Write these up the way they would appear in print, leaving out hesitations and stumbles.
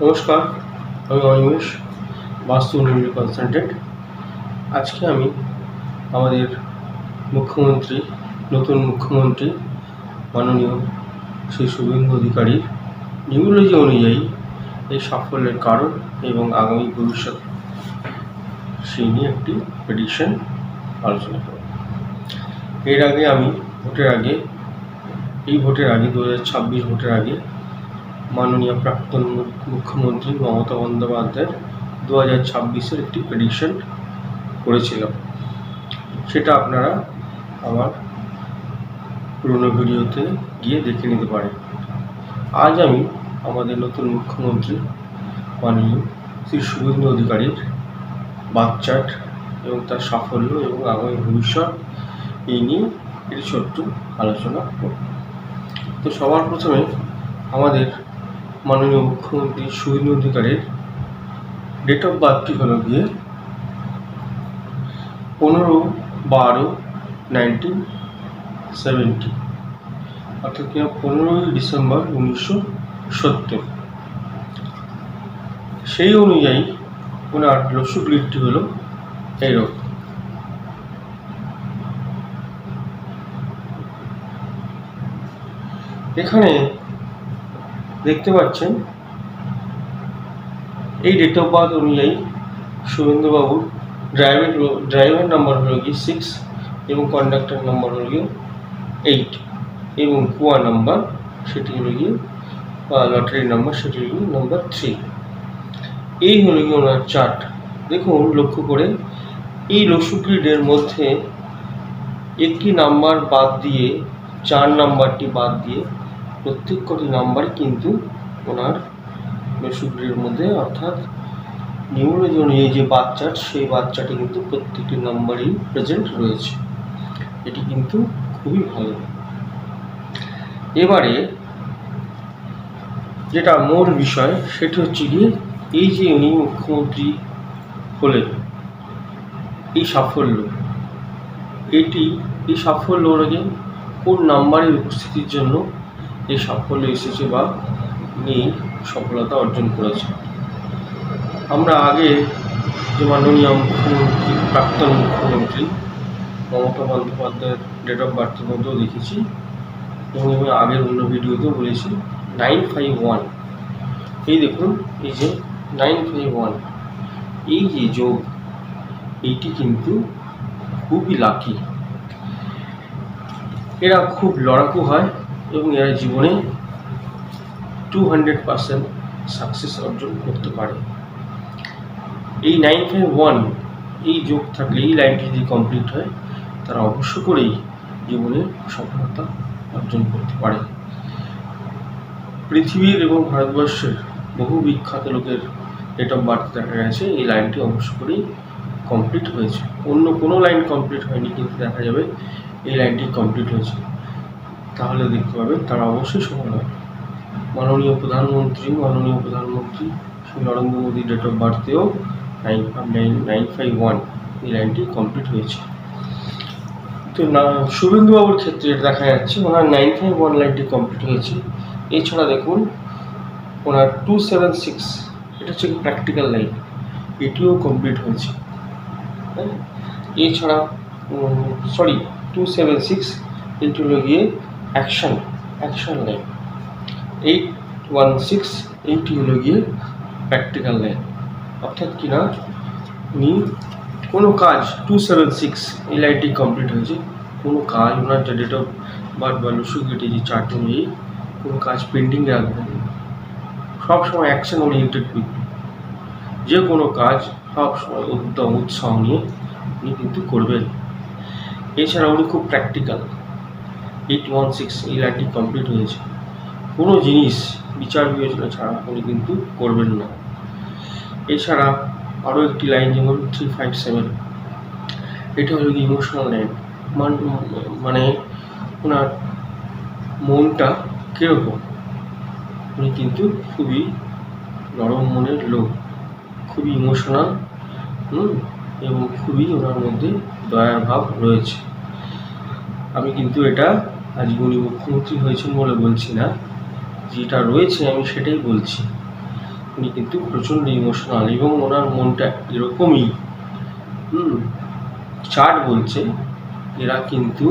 নমস্কার, আমি অনিমেষ, বাস্তু উন্নয়ন কনসালটেন্ট। আজকে আমি আমাদের মুখ্যমন্ত্রী, নতুন মুখ্যমন্ত্রী মাননীয় শ্রী শুভেন্দু অধিকারীর নিউরোলজি অনুযায়ী এই সাফল্যের কারণ এবং আগামী ভবিষ্যৎ সেই নিয়ে একটি প্রেডিকশন আলোচনা করব। এর আগে আমি ভোটের আগে 2026 ভোটের আগে মাননীয় প্রাক্তন মুখ্যমন্ত্রী মমতা বন্দ্যোপাধ্যায়ের 2026-এর একটি প্রেডিকশন করেছিলাম। সেটা আপনারা আমার পুরনো ভিডিওতে গিয়ে দেখে নিতে পারেন। আজ আমি আমাদের নতুন মুখ্যমন্ত্রী মাননীয় শ্রী শুভেন্দু অধিকারীর বার্থ চার্ট এবং তার সাফল্য এবং আগামী ভবিষ্যৎ এই নিয়ে একটি ছোট্ট আলোচনা করব। তো সবার প্রথমে আমাদের মাননীয় মুখ্যমন্ত্রী শুভেন্দু অধিকারীর ডেট অফ বার্থটি হলো গিয়ে 15/12/1970, অর্থাৎ 15ই ডিসেম্বর 1970। সেই অনুযায়ী ওনার লসু গ্রিডটি হলো এইরকম। এখানে দেখতে পাচ্ছেন এই ডেট অফ বার্থ অনুযায়ী শুভেন্দুবাবুর ড্রাইভার নাম্বার হলো গিয়ে 6 এবং কন্ডাক্টর নাম্বার হলো গিয়ে 8 এবং কুয়া নাম্বার সেটি হলো গিয়ে লটারি নাম্বার সেটি হলো গিয়ে নাম্বার 3। এই হলো গিয়ে ওনার চার্ট। দেখুন লক্ষ্য করে এই লসু গ্রিডের মধ্যে একটি নাম্বার বাদ দিয়ে 4 নাম্বারটি বাদ দিয়ে প্রত্যেক কটি নাম্বারই কিন্তু ওনার লসু গ্রিডের মধ্যে, অর্থাৎ নিউরোলজি অনুযায়ী যে বাচ্চা সেই বাচ্চাটি কিন্তু প্রত্যেকটি নাম্বারই প্রেজেন্ট রয়েছে। এটি কিন্তু খুবই ভালো। এবারে যেটা মূল বিষয় সেটি হচ্ছে গিয়ে এই যে উনি মুখ্যমন্ত্রী হলেন, এই সাফল্য এই সাফল্য ওনাকে কোন নাম্বারের উপস্থিতির জন্য এই সাফল্য এসেছে বা উনি সফলতা অর্জন করেছে। আমরা আগে যে মাননীয় মুখ্যমন্ত্রী প্রাক্তন মুখ্যমন্ত্রী মমতা বন্দ্যোপাধ্যায়ের ডেট অফ বার্থের মধ্যেও দেখেছি এবং আমি আগের অন্য ভিডিওতেও বলেছি 951। এই দেখুন, এই যে 951 এই যে যোগ, এইটি কিন্তু খুবই লাকি। এরা খুব লড়াকু হয় এবং এরা জীবনে 200% সাকসেস অর্জন করতে পারে। এই 951 এই যোগ থাকলে, এই লাইনটি যদি কমপ্লিট হয়, তারা অবশ্য করেই জীবনে সফলতা অর্জন করতে পারে। পৃথিবীর এবং ভারতবর্ষের বহু বিখ্যাত লোকের ডেট অফ বার্থ দেখা গেছে এই লাইনটি অবশ্য করেই কমপ্লিট হয়েছে। অন্য কোনো লাইন কমপ্লিট হয়নি, কিন্তু দেখা যাবে এই লাইনটি কমপ্লিট হয়েছে। তাহলে দেখতে পাবেন তারা অবশ্যই সফল হবে। মাননীয় প্রধানমন্ত্রী শ্রী নরেন্দ্র মোদী ডেট অফ বার্থেও 951 এই লাইনটি কমপ্লিট হয়েছে। তো শুভেন্দুবাবুর ক্ষেত্রে দেখা যাচ্ছে ওনার 951 লাইনটি কমপ্লিট হয়েছে। এছাড়া দেখুন ওনার 276, এটা হচ্ছে প্র্যাকটিক্যাল লাইন, এটিও কমপ্লিট হয়েছে। এছাড়া 276 এটি হলো গিয়ে অ্যাকশন লাইন। 816 এইটি হলো গিয়ে প্র্যাকটিক্যাল লাইন, অর্থাৎ কিনা উনি কোনো কাজ 276 এই লাইনটি কমপ্লিট হয়েছে। কোনো কাজ ওনার যে ডেট অফ বার্থ বা লসু গ্রিডে যে চার্ট অনুযায়ী কোনো কাজ পেন্ডিং রাখবেন, সবসময় অ্যাকশন ওরিয়েন্টেড পিপল, যে কোনো কাজ সবসময় উদ্যম উৎসাহ নিয়ে উনি কিন্তু করবেন। এছাড়া উনি খুব প্র্যাকটিক্যাল। 816 এই লাইনটি কমপ্লিট হয়েছে। কোনো জিনিস বিচার বিবেচনা ছাড়া উনি কিন্তু করবেন না। এছাড়া আরও একটি লাইন যেমন 357, এটা হলো কি ইমোশনাল লাইন। মানে ওনার মনটা কীরকম, উনি কিন্তু খুবই নরম মনের লোক, খুবই ইমোশনাল এবং খুবই ওনার মধ্যে দয়ার ভাব রয়েছে। আমি কিন্তু এটা আজকে উনি মুখ্যমন্ত্রী হয়েছেন বলে বলছি না, যেটা রয়েছে আমি সেটাই বলছি। উনি কিন্তু প্রচণ্ড ইমোশনাল এবং ওনার মনটা এরকমই। চার্ট বলছে এরা কিন্তু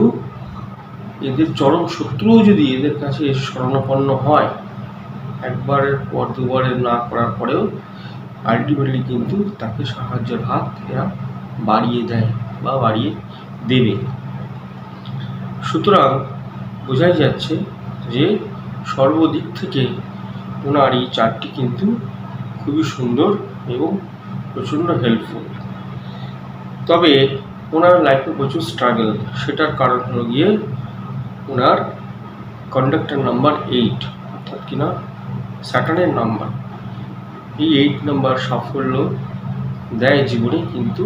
এদের চরম শত্রুও যদি এদের কাছে শরণাপন্ন হয়, একবারের পর দুবারের না করার পরেও আলটিমেটলি কিন্তু তাকে সাহায্যের হাত এরা বাড়িয়ে দেয় বা বাড়িয়ে দেবে। সুতরাং বোঝাই যাচ্ছে যে সর্বদিক থেকে ওনার এই চার্টটি কিন্তু খুবই সুন্দর এবং প্রচণ্ড হেল্পফুল। তবে ওনার লাইফে প্রচুর স্ট্রাগল, সেটার কারণ হলো গিয়ে ওনার কন্ডাক্টর নাম্বার 8, অর্থাৎ কিনা স্যাটার্নের নাম্বার। এই 8 নাম্বার সাফল্য দেয় জীবনে, কিন্তু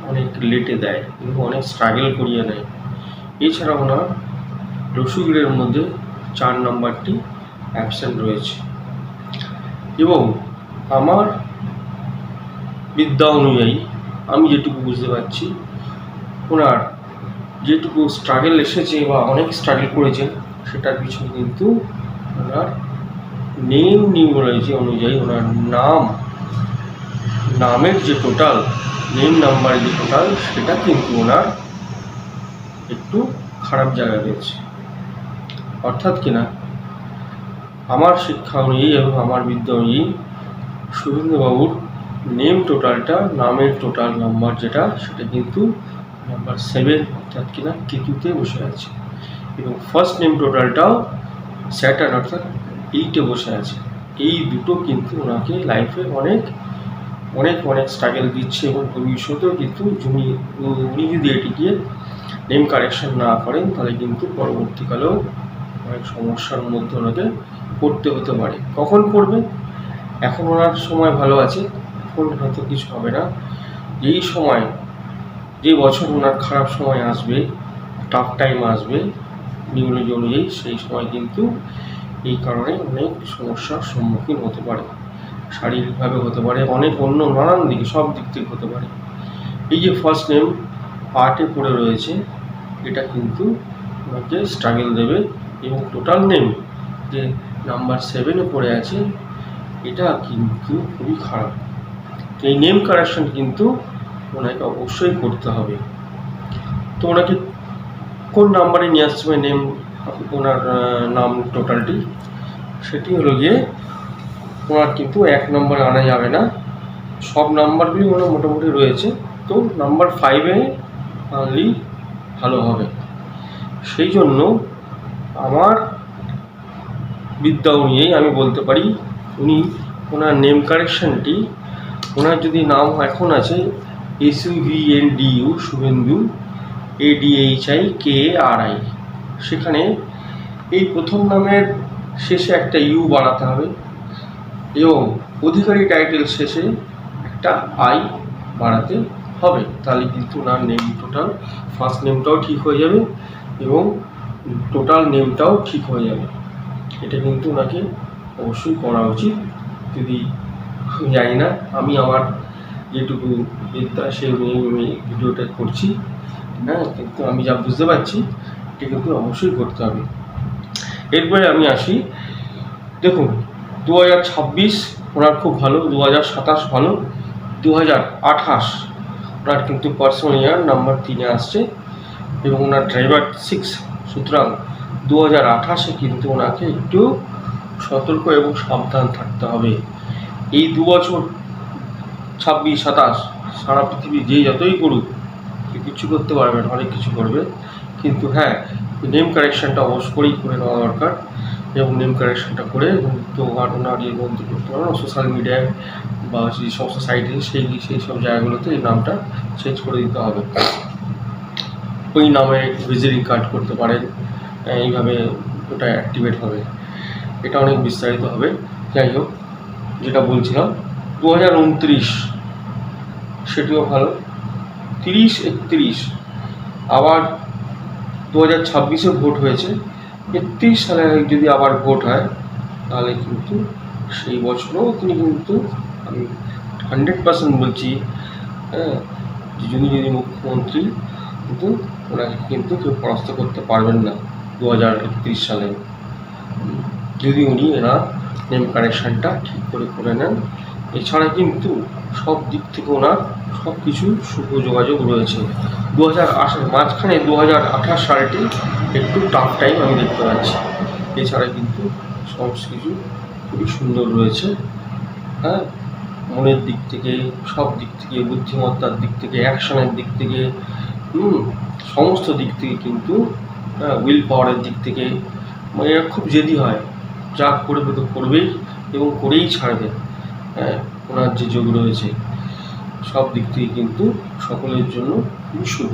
অনেক লেটে দেয় এবং অনেক স্ট্রাগল করিয়ে নেয়। এছাড়া ওনার রসুগিরের মধ্যে 4 নাম্বারটি অ্যাবসেন্ট রয়েছে। এবং আমার বিদ্যা অনুযায়ী আমি যেটুকু বুঝতে পারছি, ওনার যেটুকু স্ট্রাগল এসেছে বা অনেক স্ট্রাগল করেছেন, সেটার পিছনে কিন্তু ওনার নেম নিউমোলজি অনুযায়ী ওনার নামের যে টোটাল নেম নাম্বারের যে টোটাল, সেটা কিন্তু ওনার একটু খারাপ জায়গায় রয়েছে। অর্থাৎ কিনা আমার শিক্ষা অনুযায়ী এবং আমার বিদ্যা অনুযায়ী শুভেন্দুবাবুর নেম টোটালটা, নামের টোটাল নাম্বার যেটা, সেটা কিন্তু নাম্বার 7, অর্থাৎ কিনা কেতুতে বসে আছে। এবং ফার্স্ট নেম টোটালটাও স্যাটার্ন অর্থাৎ 8-এ বসে আছে। এই দুটো কিন্তু ওনাকে লাইফে অনেক অনেক অনেক স্ট্রাগল দিচ্ছে এবং ভবিষ্যতেও কিন্তু উনি যদি এটিকে নেম কারেকশন না করেন, তাহলে কিন্তু পরবর্তীকালেও অনেক সমস্যার মধ্যে ওনাকে পড়তে হতে পারে। কখন পড়বে? এখন ওনার সময় ভালো আছে, এখন হয়তো কিছু হবে না। যেই সময়, যে বছর ওনার খারাপ সময় আসবে, টাফ টাইম আসবে নিউরোলজি অনুযায়ী, সেই সময় কিন্তু এই কারণে অনেক সমস্যার সম্মুখীন হতে পারে। শারীরিকভাবে হতে পারে, অনেক অন্য নানান দিকে, সব দিক থেকে হতে পারে। এই যে ফার্স্ট নেম 8-এ পড়ে রয়েছে, এটা কিন্তু ওনাকে স্ট্রাগল দেবে। এবং টোটাল নেম যে নাম্বার 7-এ পড়ে আছে, এটা কিন্তু খুবই খারাপ। এই নেম কারেকশন কিন্তু ওনাকে অবশ্যই করতে হবে। তো ওনাকে কোন নাম্বারে নিয়ে আসতে হবে নেম, ওনার নাম টোটালটি, সেটি হলো গিয়ে ওনার কিন্তু 1 নম্বরে আনা যাবে না। সব নাম্বারগুলি ওনার মোটামুটি রয়েছে, তো নাম্বার 5-এ আনলেই ভালো হবে। সেই জন্য আমার বিদ্যা অনুযায়ী আমি বলতে পারি, ওনার নেম কারেকশনটি, ওনার যদি নাম এখন আছে SUVNDU, শুভেন্দু, ADHIKARI, সেখানে এই প্রথম নামের শেষে একটা ইউ বাড়াতে হবে এবং অধিকারী টাইটেল শেষে একটা আই বাড়াতে হবে। তাহলে কিন্তু ওনার নেম টোটাল ফার্স্ট নেমটাও ঠিক হয়ে যাবে এবং টোটাল নেমটাও ঠিক হয়ে যাবে। এটা কিন্তু ওনাকে অবশ্যই করা উচিত। যদি জানি না, আমি আমার যেটুকু বিদ্যা সেই অনুযায়ী আমি ভিডিওটা করছি, হ্যাঁ, কিন্তু আমি যা বুঝতে পারছি এটা কিন্তু অবশ্যই করতে হবে। এরপরে আমি আসি, দেখুন 2026 ওনার খুব ভালো, 2027 ভালো, 2028 ওনার কিন্তু পার্সোনাল ইয়ার নাম্বার 3-এ আসছে এবং ওনার ড্রাইভার 6। সুতরাং 2028-এ কিন্তু ওনাকে একটু সতর্ক এবং সাবধান থাকতে হবে। এই 2 বছর 26-27 সারা পৃথিবী যে যতই করুক কিছু করতে পারবে না, অনেক কিছু করবে, কিন্তু হ্যাঁ, নেম কারেকশানটা অবশ্যই করে নেওয়া দরকার। এবং নেম কারেকশানটা করে তো ওনার ইয়ে বন্ধু করতে পারবেন সোশ্যাল মিডিয়ায় বা যে সমস্ত সাইটে, সেই সব জায়গাগুলোতে এই নামটা চেঞ্জ করে দিতে হবে। ওই নামে ভিজিটিং কার্ড করতে পারেন, এইভাবে ওটা অ্যাক্টিভেট হবে। এটা অনেক বিস্তারিত হবে। যাই হোক, যেটা বলছিলাম 2029 সেটিও ভালো, 30-31 আবার 2026-এ ভোট হয়েছে, 31 সালে যদি আবার ভোট হয়, তাহলে কিন্তু সেই বছরও তিনি কিন্তু, আমি 100% বলছি, হ্যাঁ, যদি মুখ্যমন্ত্রী, কিন্তু ওনাকে কিন্তু কেউ পরাস্ত করতে পারবেন না 2031 সালে, যদি উনি এনার নেম কানেকশানটা ঠিক করে নেন। এছাড়া কিন্তু সব দিক থেকে ওনার সব কিছু শুভ যোগাযোগ রয়েছে। 2028 মাঝখানে 2028 সালটি একটু টাফ টাইম আমি দেখতে পাচ্ছি। এছাড়া কিন্তু সমস্ত কিছু খুবই সুন্দর রয়েছে। হ্যাঁ, মনের দিক থেকে, সব দিক থেকে, বুদ্ধিমত্তার দিক থেকে, অ্যাকশনের দিক থেকে, সমস্ত দিক থেকে কিন্তু উইল পাওয়ারের দিক থেকে, মানে এরা খুব জেদি হয়, যা করবে তো করবেই এবং করেই ছাড়বে। হ্যাঁ, ওনার যে যোগ রয়েছে সব দিক থেকে কিন্তু সকলের জন্য খুবই শুভ।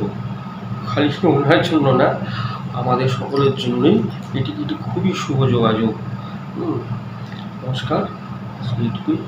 খালি ওনার জন্য না, আমাদের সকলের জন্যই এটি খুবই শুভ যোগাযোগ। নমস্কার, এইটুকুই।